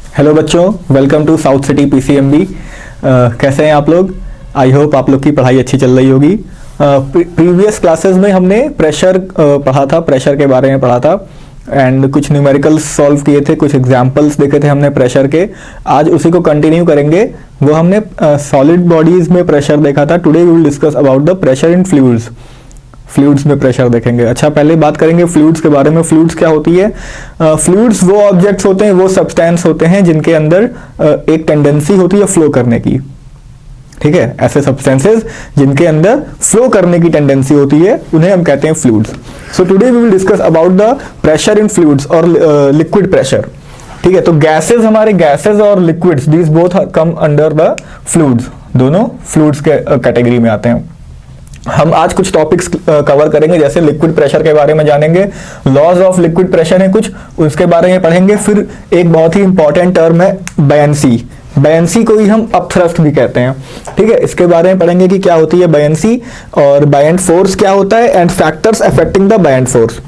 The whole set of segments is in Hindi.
हेलो बच्चों, welcome to South City PCMB. कैसे हैं आप लोग? आई होप आप लोग की पढ़ाई अच्छी चल रही होगी। प्रीवियस क्लासेस में हमने प्रेशर पढ़ा था, प्रेशर के बारे में पढ़ा था एंड कुछ न्यूमेरिकल्स सॉल्व किए थे, कुछ एग्जांपल्स देखे थे हमने प्रेशर के। आज उसी को कंटिन्यू करेंगे। वो हमने सॉलिड बॉडीज में प्रेशर देखा था। Today we will discuss about the pressure in fluids. Fluids में प्रेशर देखेंगे। अच्छा, पहले बात करेंगे फ्लूइड्स के बारे में। फ्लूइड्स क्या होती है? फ्लूइड्स वो ऑब्जेक्ट्स होते हैं, वो सब्सटेंस होते हैं जिनके अंदर एक टेंडेंसी होती है फ्लो करने की। ठीक है, ऐसे सब्सटेंसेस जिनके अंदर फ्लो करने की टेंडेंसी होती है उन्हें हम कहते हैं fluids. So today we will discuss about the pressure in fluids और लिक्विड प्रेशर। ठीक है, तो गैसेस, हमारे गैसेस और liquids, these both come under the fluids. दोनों फ्लूइड्स के कैटेगरी में आते हैं। हम आज कुछ टॉपिक्स कवर करेंगे, जैसे लिक्विड प्रेशर के बारे में जानेंगे, लॉज ऑफ लिक्विड प्रेशर है कुछ, उसके बारे में पढ़ेंगे। फिर एक बहुत ही इंपॉर्टेंट टर्म है बयांसी। बयांसी को ही हम अपथ्रस्ट भी कहते हैं। ठीक है, इसके बारे में पढ़ेंगे कि क्या होती है बयांसी और बायंट फोर्स क्या होता है and factors affecting the buoyant force.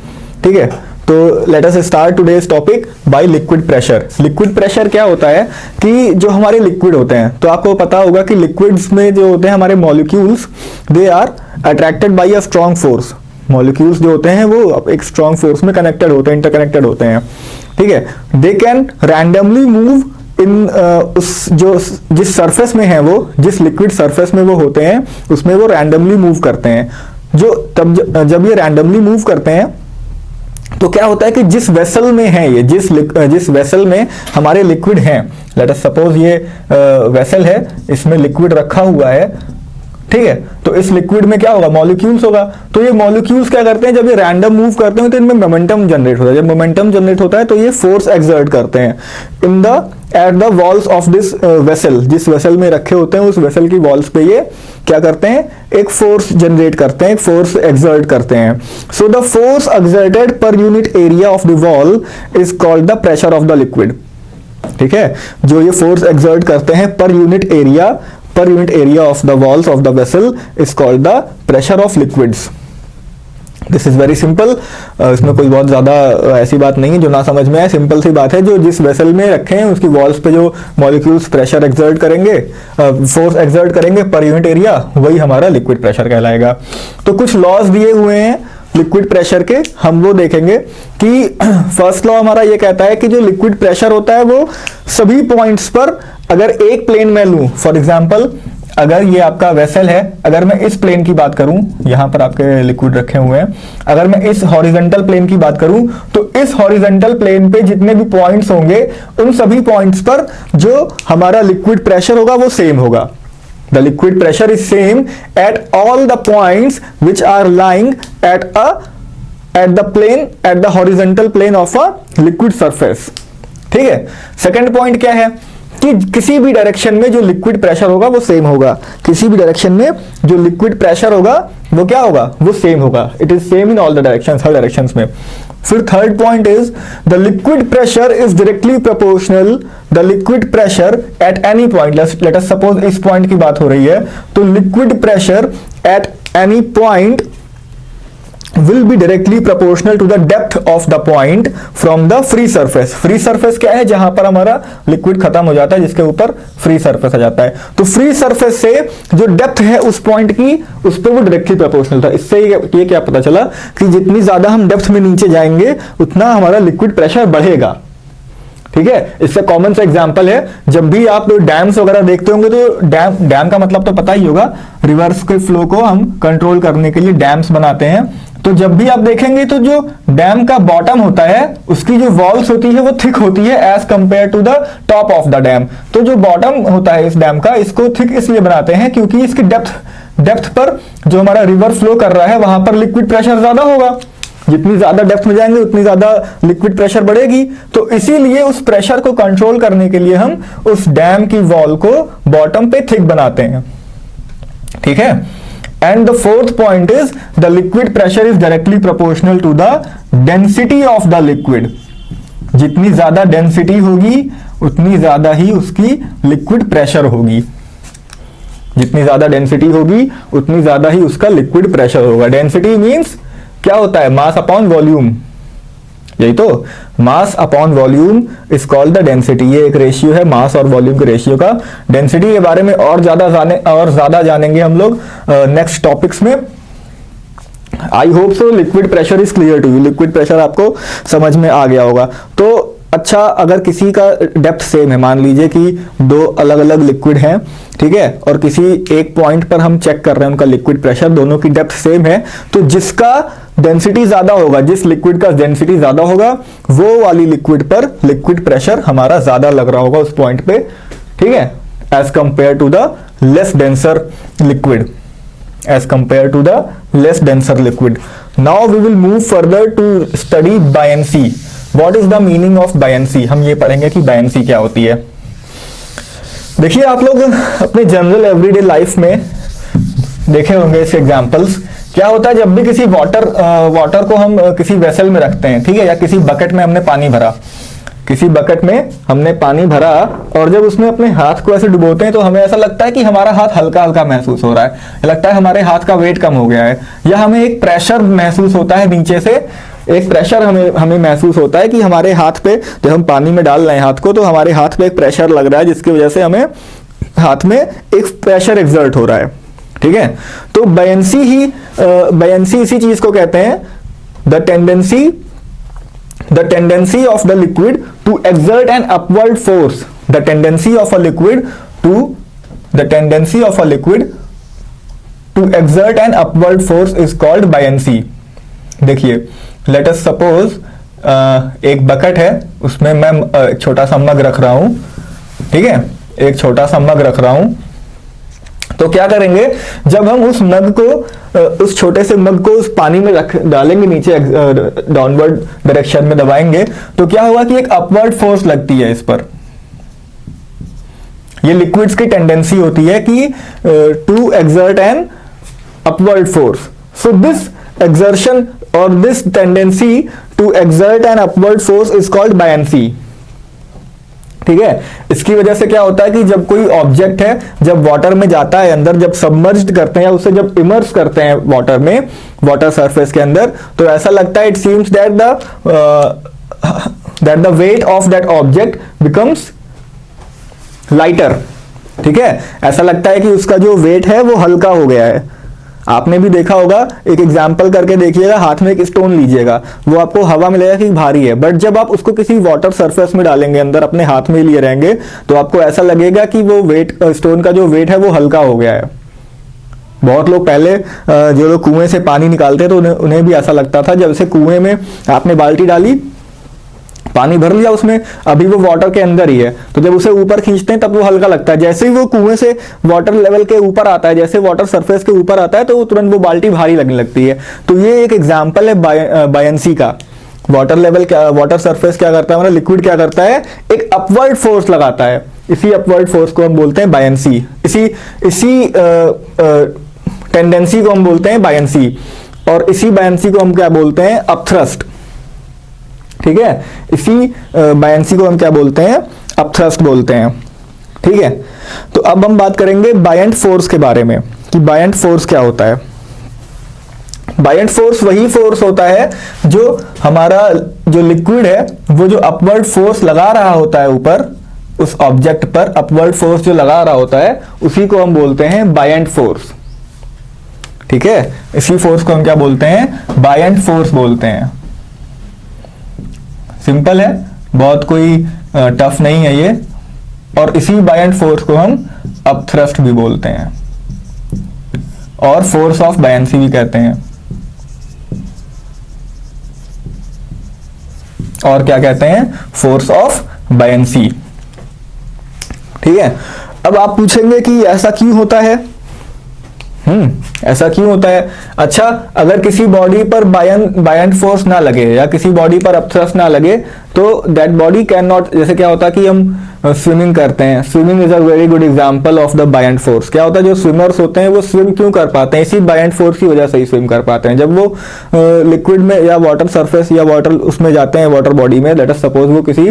ठीक है, तो let us start today's topic by liquid pressure. Liquid pressure क्या होता है कि जो हमारे लिक्विड होते हैं, तो आपको पता होगा कि लिक्विड्स में जो होते हैं हमारे molecules, they are attracted by a strong force. Molecules जो होते हैं वो एक स्ट्रॉन्ग फोर्स में कनेक्टेड होते हैं, इंटरकनेक्टेड होते हैं। ठीक है, they can randomly move in उस जो जिस सरफेस में है, वो जिस लिक्विड सरफेस में वो होते हैं उसमें वो रैंडमली मूव करते हैं। जो तब जब ये रैंडमली मूव करते हैं तो क्या होता है कि जिस वेसल में है ये, जिस वेसल में हमारे लिक्विड हैं, लेट अस सपोज ये वेसल है, इसमें लिक्विड रखा हुआ है। ठीक है, तो इस लिक्विड में क्या होगा? मॉलिक्यूल्स होगा। तो ये मॉलिक्यूल्स क्या करते हैं, जब ये रैंडम मूव करते हैं तो इनमें मोमेंटम जनरेट होता है। जब मोमेंटम जनरेट होता है तो ये फोर्स एक्सर्ट करते हैं in the at the walls of this vessel. जिस वेसल में रखे होते हैं उस वेसल की वॉल्स पे ये क्या करते हैं? एक फोर्स जनरेट करते हैं, एक फोर्स एक्सर्ट करते हैं। So the force exerted per unit area of the wall is called the pressure of the liquid. ठीक है, जो ये फोर्स एक्सर्ट करते हैं per unit area of the walls of the vessel is called the pressure of liquids. This is very simple. इसमें कोई बहुत ज्यादा ऐसी बात नहीं है जो ना समझ में आए। सिंपल सी बात है, जो जिस वेसल में रखे हैं उसकी वॉल्स पे जो मॉलिक्यूल्स प्रेशर एक्सर्ट करेंगे, फोर्स एक्सर्ट करेंगे पर यूनिट एरिया, वही हमारा लिक्विड प्रेशर कहलाएगा। तो कुछ लॉज दिए हुए हैं लिक्विड प्रेशर के, हम वो देखेंगे कि फर्स्ट लॉ हमारा ये कहता है कि जो लिक्विड प्रेशर होता है वो सभी पॉइंट्स पर, अगर एक प्लेन में लूं, फॉर एग्जांपल अगर ये आपका वेसल है, अगर मैं इस प्लेन की बात करूं, यहां पर आपके लिक्विड रखे हुए हैं, अगर मैं इस हॉरिजॉन्टल प्लेन की बात करूं तो इस हॉरिजॉन्टल प्लेन पे जितने भी पॉइंट्स होंगे उन सभी पॉइंट्स पर जो हमारा लिक्विड प्रेशर होगा वो सेम होगा। The liquid pressure is same at all the points which are lying at the horizontal plane of a liquid surface. ठीक है, सेकंड पॉइंट क्या है कि किसी भी डायरेक्शन में जो लिक्विड प्रेशर होगा वो सेम होगा। किसी भी डायरेक्शन में जो लिक्विड प्रेशर होगा वो क्या होगा? वो सेम होगा। It is same in all the directions, her directions में। फिर third point is the liquid pressure is directly proportional the liquid pressure at any point. Late us suppose इस पॉइंट की बात हो रही है, तो liquid pressure at any point will be directly proportional to the depth of the point from the free surface. free surface क्या है? जहां पर हमारा लिक्विड खत्म हो जाता है, जिसके ऊपर फ्री सरफेस आ जाता है। तो फ्री सरफेस से जो डेप्थ है उस पॉइंट की, उस पर वो डायरेक्टली प्रोपोर्शनल था। इससे ये क्या पता चला कि जितनी ज्यादा हम डेप्थ में नीचे जाएंगे उतना हमारा लिक्विड प्रेशर बढ़ेगा। ठीक है, इससे कॉमन सा एग्जांपल है, जब भी आप डैम्स वगैरह देखते होंगे तो डैम का मतलब तो पता ही होगा, रिवर्स के फ्लो को हम कंट्रोल करने के लिए डैम्स बनाते हैं। तो जब भी आप देखेंगे तो जो डैम का बॉटम होता है उसकी जो वॉल्स होती है वो थिक होती है as compared to the top of the dam. तो जो बॉटम होता है इस डैम का, इसको थिक इसलिए बनाते हैं क्योंकि इसकी डेप्थ पर जो हमारा रिवर फ्लो कर रहा है वहां पर लिक्विड प्रेशर ज्यादा होगा। जितनी ज्यादा डेप्थ में जाएंगे उतनी ज्यादा लिक्विड प्रेशर बढ़ेगी। तो इसीलिए उस प्रेशर को कंट्रोल करने के लिए हम उस डैम की वॉल को बॉटम पे थिक बनाते हैं। ठीक है, and the fourth point is the liquid pressure is directly proportional to the density of the liquid. जितनी ज्यादा डेंसिटी होगी उतनी ज्यादा ही उसकी लिक्विड प्रेशर होगी। जितनी ज्यादा डेंसिटी होगी उतनी ज्यादा ही उसका लिक्विड प्रेशर होगा। डेंसिटी मींस क्या होता है? Mass upon volume. यही तो, mass upon volume is called the density. ये एक रेशियो है मास और वॉल्यूम के रेशियो का। डेंसिटी के बारे में और ज्यादा जानेंगे हम लोग नेक्स्ट टॉपिक्स में। I hope so liquid pressure is clear to you. Liquid pressure आपको समझ में आ गया होगा। तो अच्छा, अगर किसी का डेप्थ सेम है, मान लीजिए कि दो अलग अलग लिक्विड हैं, ठीक है, और किसी एक पॉइंट पर हम चेक कर रहे हैं उनका लिक्विड प्रेशर, दोनों की डेप्थ सेम है, तो जिसका डेंसिटी ज्यादा होगा, जिस लिक्विड का डेंसिटी ज्यादा होगा, वो वाली लिक्विड पर लिक्विड प्रेशर हमारा ज्यादा लग रहा होगा उस पॉइंट पे, ठीक है, as compared to the less denser liquid, as compared to the less denser liquid. Now we will move further to study buoyancy. What is the meaning of buoyancy? हम ये पढ़ेंगे कि buoyancy क्या होती है। देखिए, आप लोग अपने जनरल एवरीडे लाइफ में देखे होंगे इस एग्जांपल्स। क्या होता है जब भी किसी वाटर को हम किसी वेसल में रखते हैं, ठीक है, या किसी बकेट में हमने पानी भरा, किसी बकेट में हमने पानी भरा और जब उसमें अपने हाथ को ऐसे डुबोते हैं तो हमें ऐसा लगता है कि हमारा हाथ हल्का हल्का महसूस हो रहा है, लगता है हमारे हाथ का वेट कम हो गया है, या हमें एक प्रेशर महसूस होता है नीचे से, एक प्रेशर हमें महसूस होता है कि हमारे हाथ पे, जब हम पानी में डाल रहे हैं हाथ को, तो हमारे हाथ पे एक प्रेशर लग रहा है जिसकी वजह से हमें हाथ में एक प्रेशर एक्सर्ट हो रहा है, ठीक है। तो बयंसी इसी चीज को कहते हैं, the tendency of the liquid to exert an upward force. The tendency of a liquid to exert an upward force is called buoyancy. देखिए, let us suppose एक बकेट है, उसमें मैं एक छोटा सा मग रख रहा हूं, ठीक है, एक छोटा सा मग रख रहा हूं। तो क्या करेंगे, जब हम उस मग को, उस छोटे से मग को उस पानी में डालेंगे, नीचे डाउनवर्ड डायरेक्शन में दबाएंगे, तो क्या होगा कि एक अपवर्ड फोर्स लगती है इस पर। ये लिक्विड्स की टेंडेंसी होती है कि to exert an upward force. So this exertion और this tendency to exert an upward force is called buoyancy, ठीक है। इसकी वजह से क्या होता है कि जब कोई ऑब्जेक्ट है, जब वाटर में जाता है अंदर, जब सबमर्ज्ड करते हैं या उसे जब इमर्स करते हैं वाटर में, वाटर सरफेस के अंदर, तो ऐसा लगता है, it seems that the weight of that object becomes lighter, ठीक है। ऐसा लगता है कि उसका जो वेट है वो हल्का हो गया है। आपने भी देखा होगा, एक एग्जाम्पल करके देखिएगा, हाथ में एक स्टोन लीजिएगा, वो आपको हवा में लगेगा कि भारी है, बट जब आप उसको किसी वाटर सरफेस में डालेंगे अंदर, अपने हाथ में लिए रहेंगे, तो आपको ऐसा लगेगा कि वो वेट, स्टोन का जो वेट है वो हल्का हो गया है। बहुत लोग पहले जो लोग कुएं से पानी निकालते तो उन्हें भी ऐसा लगता था, जब से कुएं में आपने बाल्टी डाली, पानी भर लिया उसमें, अभी वो वाटर के अंदर ही है, तो जब उसे ऊपर खींचते हैं तब वो हल्का लगता है। जैसे ही वो कुएं से वाटर लेवल के ऊपर आता है, जैसे वाटर सरफेस के ऊपर आता है, तो तुरंत वो बाल्टी भारी लगने लगती है। तो ये एक एग्जांपल है बायंसी का। वाटर लेवल क्या, वाटर सरफेस क्या करता है, हमारा लिक्विड क्या करता है, एक अपवर्ड फोर्स लगाता है। इसी अपवर्ड फोर्स को हम बोलते हैं बायंसी। इसी टेंडेंसी को हम बोलते हैं बायंसी, और इसी बायंसी को हम क्या बोलते हैं, अपथ्रस्ट, ठीक है। इसी बायंसी को हम क्या बोलते हैं, अपथ्रस्ट बोलते हैं, ठीक है। तो अब हम बात करेंगे बायंट फोर्स के बारे में कि बायंट फोर्स क्या होता है। बायंट फोर्स वही फोर्स होता है जो हमारा जो लिक्विड है, वो जो अपवर्ड फोर्स लगा रहा होता है ऊपर उस ऑब्जेक्ट पर, अपवर्ड फोर्स जो लगा रहा होता है, उसी को हम बोलते हैं बायंट फोर्स, ठीक है। इसी फोर्स को हम क्या बोलते हैं, बायंट फोर्स बोलते हैं। सिंपल है, बहुत कोई टफ नहीं है ये। और इसी बायंट फोर्स को हम अपथ्रस्ट भी बोलते हैं और फोर्स ऑफ बायंसी भी कहते हैं। और क्या कहते हैं, फोर्स ऑफ बायंसी, ठीक है। अब आप पूछेंगे कि ऐसा क्यों होता है, ऐसा क्यों होता है। अच्छा, अगर किसी बॉडी पर बायंट फोर्स ना लगे या किसी बॉडी पर अपथ्रस्ट ना लगे, तो दैट बॉडी कैन नॉट, जैसे क्या होता है कि हम स्विमिंग करते हैं, swimming is a very good example of the buoyant force. क्या होता है, जो स्विमर्स होते हैं वो स्विम क्यों कर पाते हैं, इसी बायंट फोर्स की वजह से ही स्विम कर पाते हैं। जब वो लिक्विड में या वाटर सरफेस या वाटर उसमें जाते हैं, वाटर बॉडी में, लेट अस सपोज वो किसी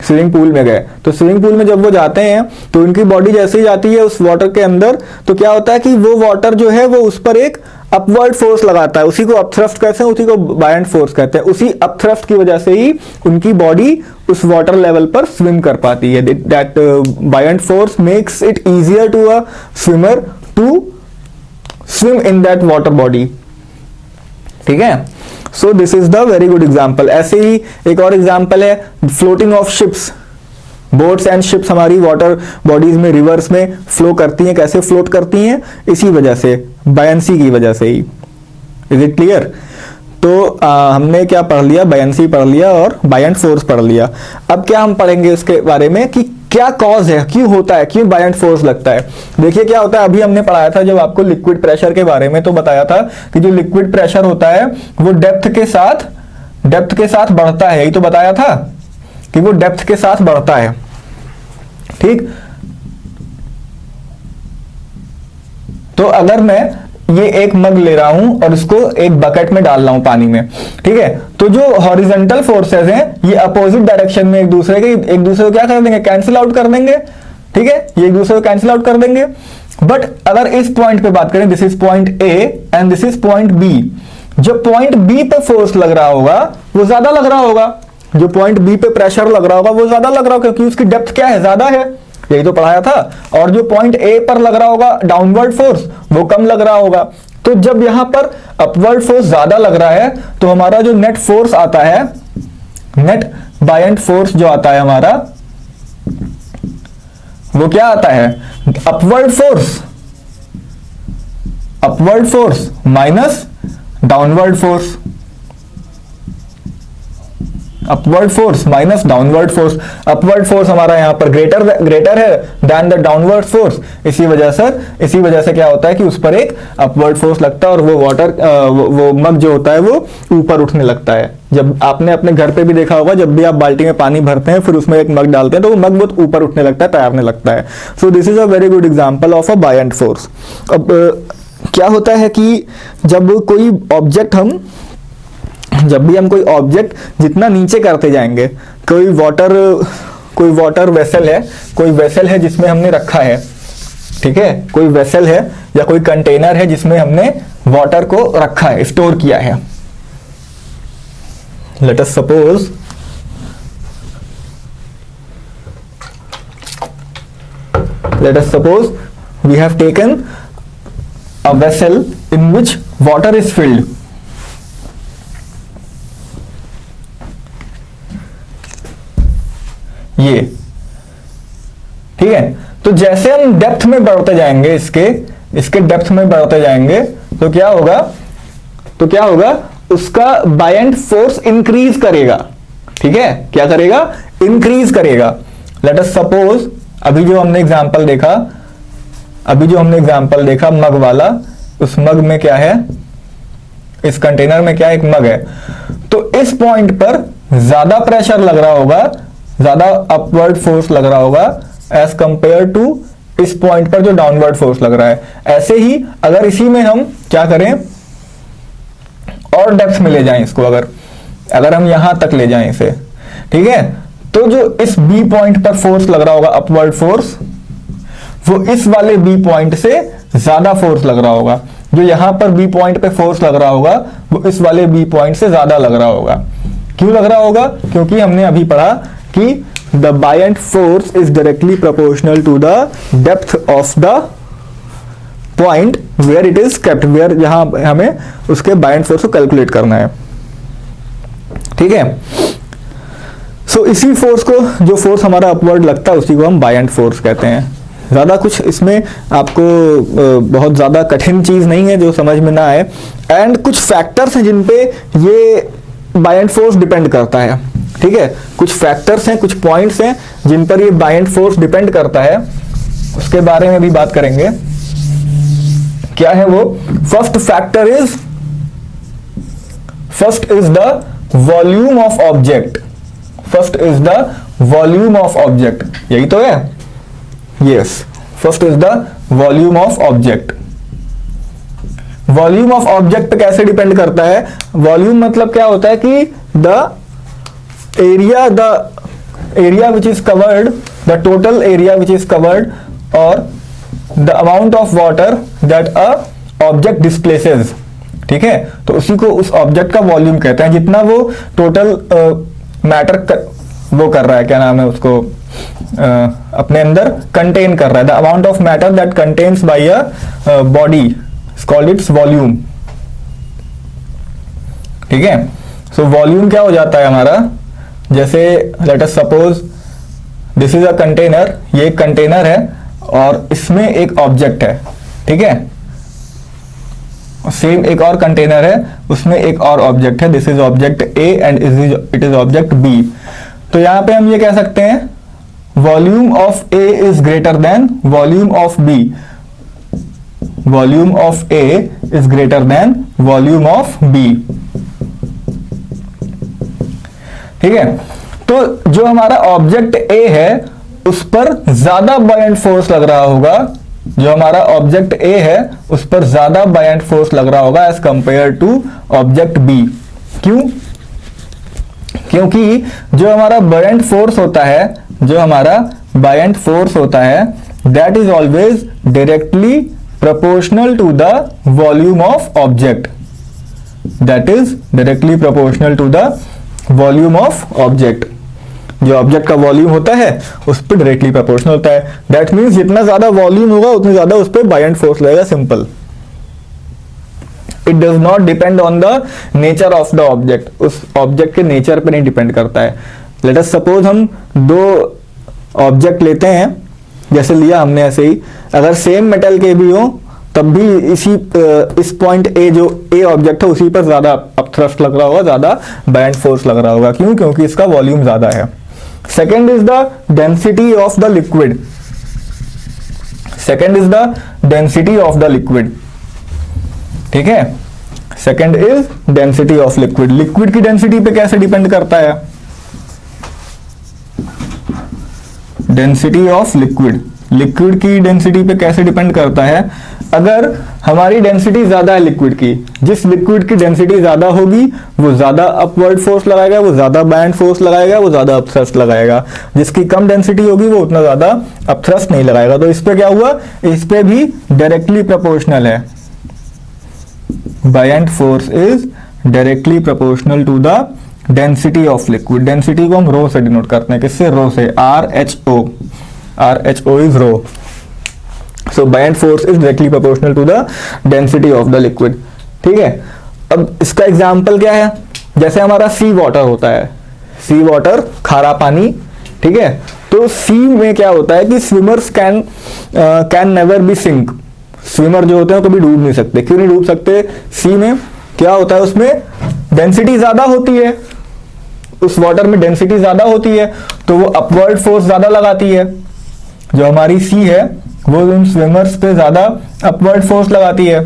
स्विमिंग पूल में गए, तो स्विमिंग पूल में जब वो जाते हैं तो उनकी बॉडी जैसे ही जाती है उस वाटर के अंदर, तो क्या होता है कि वो वाटर जो है वो उस पर एक अपवर्ड फोर्स लगाता है, उसी को अपथ्रस्ट कहते हैं, उसी को बायंट फोर्स कहते हैं। उसी अपथ्रस्ट की वजह से ही उनकी बॉडी उस वाटर लेवल पर स्विम कर पाती है। That buoyant force makes it easier to a swimmer to swim in that water body. ठीक है, so this is the very good example. ऐसे ही एक और एग्जाम्पल है floating of ships. Boats and ships हमारी वाटर बॉडीज में, रिवर्स में फ्लो करती हैं। कैसे फ्लोट करती हैं? इसी वजह से, बायंसी की वजह से ही। Is it clear? तो हमने क्या पढ़ लिया? बायंसी पढ़ लिया और बायंट फोर्स पढ़ लिया। अब क्या हम पढ़ेंगे इसके बारे में कि क्या कॉज है, क्यों होता है, क्यों बायंट फोर्स लगता है। देखिए क्या होता है, अभी हमने पढ़ाया था जब आपको लिक्विड प्रेशर के बारे में, तो बताया था कि जो लिक्विड प्रेशर होता है वो डेप्थ के साथ बढ़ता है। यही तो बताया था कि वो डेप्थ के साथ बढ़ता है। ठीक, तो अगर मैं ये एक मग ले रहा हूं और इसको एक बकेट में डाल रहा हूं पानी में, ठीक है, तो जो हॉरिजॉन्टल फोर्सेस हैं ये अपोजिट डायरेक्शन में एक दूसरे को क्या कर देंगे? कैंसिल आउट कर देंगे। ठीक है, ये एक दूसरे को कैंसिल आउट कर देंगे। बट अगर इस पॉइंट पे बात करें, this is point A and this is point B, जो पॉइंट बी पे फोर्स लग रहा होगा वो ज्यादा लग रहा होगा। जो पॉइंट बी पे प्रेशर लग रहा होगा वो ज्यादा लग रहा होगा, क्योंकि उसकी डेप्थ क्या है? ज्यादा है। यही तो पढ़ाया था। और जो पॉइंट ए पर लग रहा होगा डाउनवर्ड फोर्स, वो कम लग रहा होगा। तो जब यहां पर अपवर्ड फोर्स ज्यादा लग रहा है तो हमारा जो नेट फोर्स आता है, नेट बायंट फोर्स जो आता है हमारा, वो क्या आता है? Upward force minus downward force. Upward force minus downward force. Upward force हमारा यहां पर ग्रेटर है देन द डाउनवर्ड फोर्स। इसी वजह से क्या होता है कि उस पर एक अपवर्ड फोर्स लगता है और वो वाटर वो मग जो होता है वो ऊपर उठने लगता है। जब आपने अपने घर पे भी देखा होगा, जब भी आप बाल्टी में पानी भरते हैं फिर उसमें एक मग डालते हैं तो वो मग बहुत ऊपर उठने लगता है, तैरने लगता है। So this is a very good example of a buoyant force. अब क्या होता है कि जब भी हम कोई ऑब्जेक्ट जितना नीचे करते जाएंगे, कोई वाटर वेसल है जिसमें हमने रखा है, ठीक है, कोई वेसल है या कोई कंटेनर है जिसमें हमने वाटर को रखा है, स्टोर किया है। Let us suppose we have taken a vessel in which water is filled. ये ठीक है, तो जैसे हम डेप्थ में बढ़ते जाएंगे, इसके डेप्थ में बढ़ते जाएंगे तो क्या होगा? उसका बायंट फोर्स इंक्रीज करेगा। ठीक है, क्या करेगा? इंक्रीज करेगा। लेट अस सपोज अभी जो हमने एग्जांपल देखा मग वाला, उस मग में क्या है? इस कंटेनर में क्या? एक मग है। तो इस पॉइंट पर ज्यादा प्रेशर लग रहा होगा, ज्यादा अपवर्ड फोर्स लग रहा होगा एज कंपेयर टू इस पॉइंट पर जो डाउनवर्ड फोर्स लग रहा है। ऐसे ही अगर इसी में हम क्या करें और डेप्थ में ले जाएं इसको, अगर हम यहां तक ले जाएं इसे, ठीक है, तो जो इस बी पॉइंट पर फोर्स लग रहा होगा अपवर्ड फोर्स, वो इस वाले बी पॉइंट से ज्यादा फोर्स लग रहा होगा। जो यहां पर बी पॉइंट पे फोर्स लग रहा होगा वो इस वाले बी पॉइंट से ज्यादा लग रहा होगा। क्यों लग रहा होगा? क्योंकि हमने अभी पढ़ा कि the buoyant force is directly proportional to the depth of the point where it is kept, where जहां हमें उसके बायंट फोर्स को कैलकुलेट करना है। ठीक है, सो इसी फोर्स को, जो फोर्स हमारा अपवर्ड लगता है उसी को हम बायंट फोर्स कहते हैं। ज्यादा कुछ इसमें आपको बहुत ज्यादा कठिन चीज नहीं है जो समझ में ना आए। एंड कुछ फैक्टर्स हैं जिन पे ये बायंट फोर्स डिपेंड करता है। ठीक है, कुछ फैक्टर्स हैं, कुछ पॉइंट्स हैं जिन पर ये बायंट फोर्स डिपेंड करता है, उसके बारे में भी बात करेंगे। क्या है वो? First is the volume of object. यही तो है, yes, first is the volume of object. Volume of object कैसे डिपेंड करता है? वॉल्यूम मतलब क्या होता है कि the area which is covered, the total area which is covered, or the amount of water that a object displaces, ठीक है, तो उसी को उस ऑब्जेक्ट का वॉल्यूम कहते हैं, जितना वो टोटल मैटर वो कर रहा है, क्या नाम है उसको, अपने अंदर कंटेन कर रहा है। The amount of matter that contains by a body is called its volume, ठीक है। सो वॉल्यूम क्या हो जाता है हमारा, जैसे late us suppose this is a container, ये एक कंटेनर है और इसमें एक ऑब्जेक्ट है, ठीक है, सेम एक और कंटेनर है, उसमें एक और ऑब्जेक्ट है, this is object A and it is object B. तो यहां पे हम ये कह सकते हैं volume of A is greater than volume of B, volume of A is greater than volume of B, ठीक है। तो जो हमारा ऑब्जेक्ट ए है उस पर ज्यादा बायएंट फोर्स लग रहा होगा, जो हमारा ऑब्जेक्ट ए है उस पर ज्यादा बायएंट फोर्स लग रहा होगा as compared to object B. क्यों? क्योंकि जो हमारा बायएंट फोर्स होता है, जो हमारा बायएंट फोर्स होता है, that is always directly proportional to the volume of object, that is directly proportional to the volume of object. जो ऑब्जेक्ट का वॉल्यूम होता है उस पर डायरेक्टली प्रोपोर्शनल होता है। दैट मीन्स जितना ज्यादा वॉल्यूम होगा उतनी ज्यादा उस पर बायएंट फोर्स लगेगा, simple. It does not depend on the nature of the object, उस ऑब्जेक्ट के नेचर पे नहीं डिपेंड करता है। लेट अस सपोज हम दो ऑब्जेक्ट लेते हैं, जैसे लिया हमने ऐसे ही, अगर सेम मेटल के भी हो तब भी इस पॉइंट ए, जो ए ऑब्जेक्ट है उसी पर ज्यादा अपथ्रस्ट लग रहा होगा, ज्यादा बायएंट फोर्स लग रहा होगा। क्यों? क्योंकि इसका वॉल्यूम ज्यादा है। Second is the density of the liquid, second is the density of the liquid, ठीक है। Second is density of liquid. Liquid की डेंसिटी पे कैसे डिपेंड करता है? डेंसिटी ऑफ लिक्विड, लिक्विड की डेंसिटी पे कैसे डिपेंड करता है? अगर हमारी डेंसिटी ज्यादा है लिक्विड की, जिस लिक्विड की डेंसिटी ज्यादा होगी वो ज्यादा अपवर्ड फोर्स लगाएगा, वो ज्यादा बायएंट फोर्स लगाएगा, वो ज्यादा अपथ्रस्ट लगाएगा। जिसकी कम डेंसिटी होगी वो उतना ज्यादा अपथ्रस्ट नहीं लगाएगा। तो इस पे क्या हुआ? इस पे भी डायरेक्टली प्रोपोर्शनल है, buoyant force is directly proportional to the density of liquid. Density को हम रो से डिनोट करते हैं, किससे? रो से, RHO, RHO is rho. So buoyant force is directly proportional to the density of the liquid, ठीक है। अब इसका एग्जाम्पल क्या है? जैसे हमारा सी वाटर होता है, सी वाटर खारा पानी, ठीक है। तो सी में क्या होता है कि swimmers can never be sink, swimmer जो होते हैं कभी डूब नहीं सकते। क्यों नहीं डूब सकते? सी में क्या होता है, उसमें डेंसिटी ज्यादा होती है, उस वाटर में डेंसिटी ज्यादा होती है, तो वो अपवर्ड फोर्स ज्यादा लगाती है। जो हमारी सी है वो इन स्विमर्स पे ज्यादा अपवर्ड फोर्स लगाती है,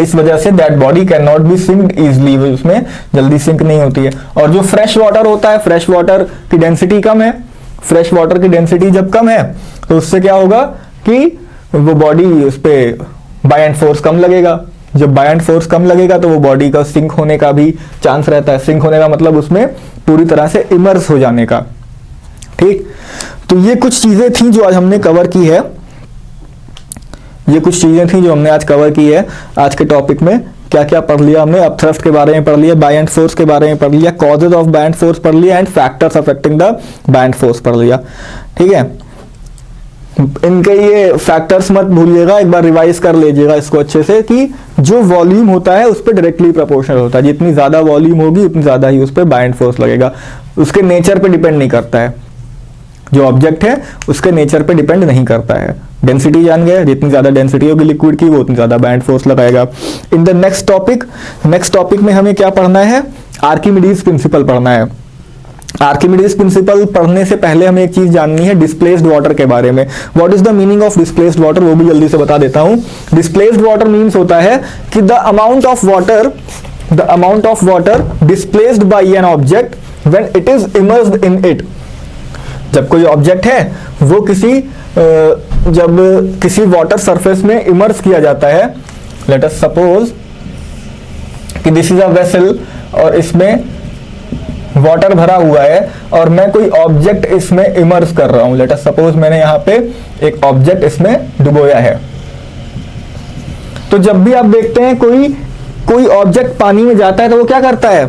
इस वजह say that body can not be synced easily, उसमें जल्दी सिंक नहीं होती है। और जो फ्रेश वाटर होता है, फ्रेश वाटर की डेंसिटी कम है, फ्रेश वाटर की डेंसिटी जब कम है तो उससे क्या होगा कि वो बॉडी, उस पर बायएंट फोर्स कम लगेगा। जब बायएंट फोर्स कम लगेगा तो वो बॉडी का सिंक होने का भी चांस रहता है। सिंक होने का मतलब उसमें पूरी तरह से इमर्स हो जाने का, ठीक। तो ये कुछ चीजें थी जो आज हमने कवर की है, ये कुछ चीजें थी जो हमने आज कवर की है। आज के टॉपिक में क्या क्या पढ़ लिया हमने? अपथ्रस्ट के बारे में पढ़ लिया, बायएंट फोर्स के बारे में पढ़ लिया, कॉजेज ऑफ बायएंट फोर्स पढ़ लिया and factors affecting the buoyant force पढ़ लिया, ठीक है। इनके ये फैक्टर्स मत भूलिएगा, एक बार रिवाइज कर लीजिएगा इसको अच्छे से, कि जो वॉल्यूम होता है उस पर डायरेक्टली प्रोपोर्शनल होता है। जितनी ज्यादा वॉल्यूम होगी उतनी ज्यादा ही उस पर बायएंट फोर्स लगेगा, उसके नेचर पे डिपेंड नहीं करता है। जो ऑब्जेक्ट है उसके नेचर पे डिपेंड नहीं करता है। डेंसिटी जान गए, जितनी ज्यादा डेंसिटी होगी लिक्विड की वो उतनी ज्यादा बायएंट फोर्स लगाएगा। इन द नेक्स्ट टॉपिक में हमें क्या पढ़ना है? आर्किमिडीज प्रिंसिपल पढ़ना है। आर्किमिडीज प्रिंसिपल पढ़ने से पहले हमें एक चीज जाननी है डिस्प्लेस्ड वाटर के बारे में। What is the meaning of displaced water, वो भी जल्दी से बता देता हूं। डिस्प्लेस्ड वाटर मीन्स होता है कि the amount of water displaced by an object when it is immersed in it. जब कोई ऑब्जेक्ट है वो जब किसी वाटर सरफेस में इमर्स किया जाता है, लेट अस सपोज कि दिस इज अ वेसल और इसमें वाटर भरा हुआ है और मैं कोई ऑब्जेक्ट इसमें इमर्स कर रहा हूं। लेट अस सपोज मैंने यहां पे एक ऑब्जेक्ट इसमें डुबोया है। तो जब भी आप देखते हैं कोई ऑब्जेक्ट पानी में जाता है तो वो क्या करता है,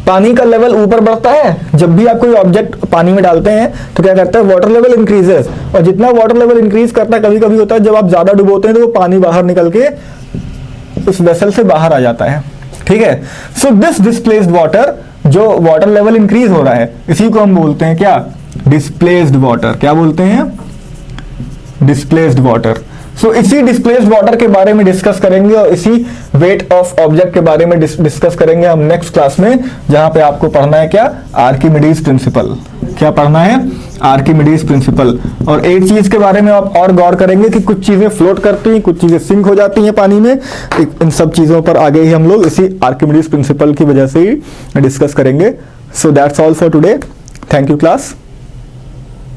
पानी का लेवल ऊपर बढ़ता है। जब भी आप कोई ऑब्जेक्ट पानी में डालते हैं तो क्या करता है, वाटर लेवल इंक्रीजेस, और जितना वाटर लेवल इंक्रीज करता है, कभी कभी होता है जब आप ज्यादा डुबोते हैं तो वो पानी बाहर निकल के उस वेसल से बाहर आ जाता है, ठीक है। सो दिस डिस्प्लेस्ड वाटर, जो वाटर लेवल इंक्रीज हो रहा है, इसी को हम बोलते हैं क्या, डिस्प्लेस्ड वाटर। क्या बोलते हैं, डिस्प्लेस्ड वाटर। सो इसी डिस्प्लेस्ड वाटर के बारे में डिस्कस करेंगे और इसी वेट ऑफ ऑब्जेक्ट के बारे में डिस्कस करेंगे हम नेक्स्ट क्लास में, जहां पे आपको पढ़ना है क्या, आर्किमिडीज प्रिंसिपल। क्या पढ़ना है, आर्किमिडीज प्रिंसिपल। और एक चीज के बारे में आप और गौर करेंगे कि कुछ चीजें फ्लोट करती हैं, कुछ चीजें सिंक हो जाती हैं पानी में। इन सब चीजों पर आगे ही हम लोग इसी आर्किमिडीज प्रिंसिपल की वजह से ही डिस्कस करेंगे। So that's all for today. Thank you class.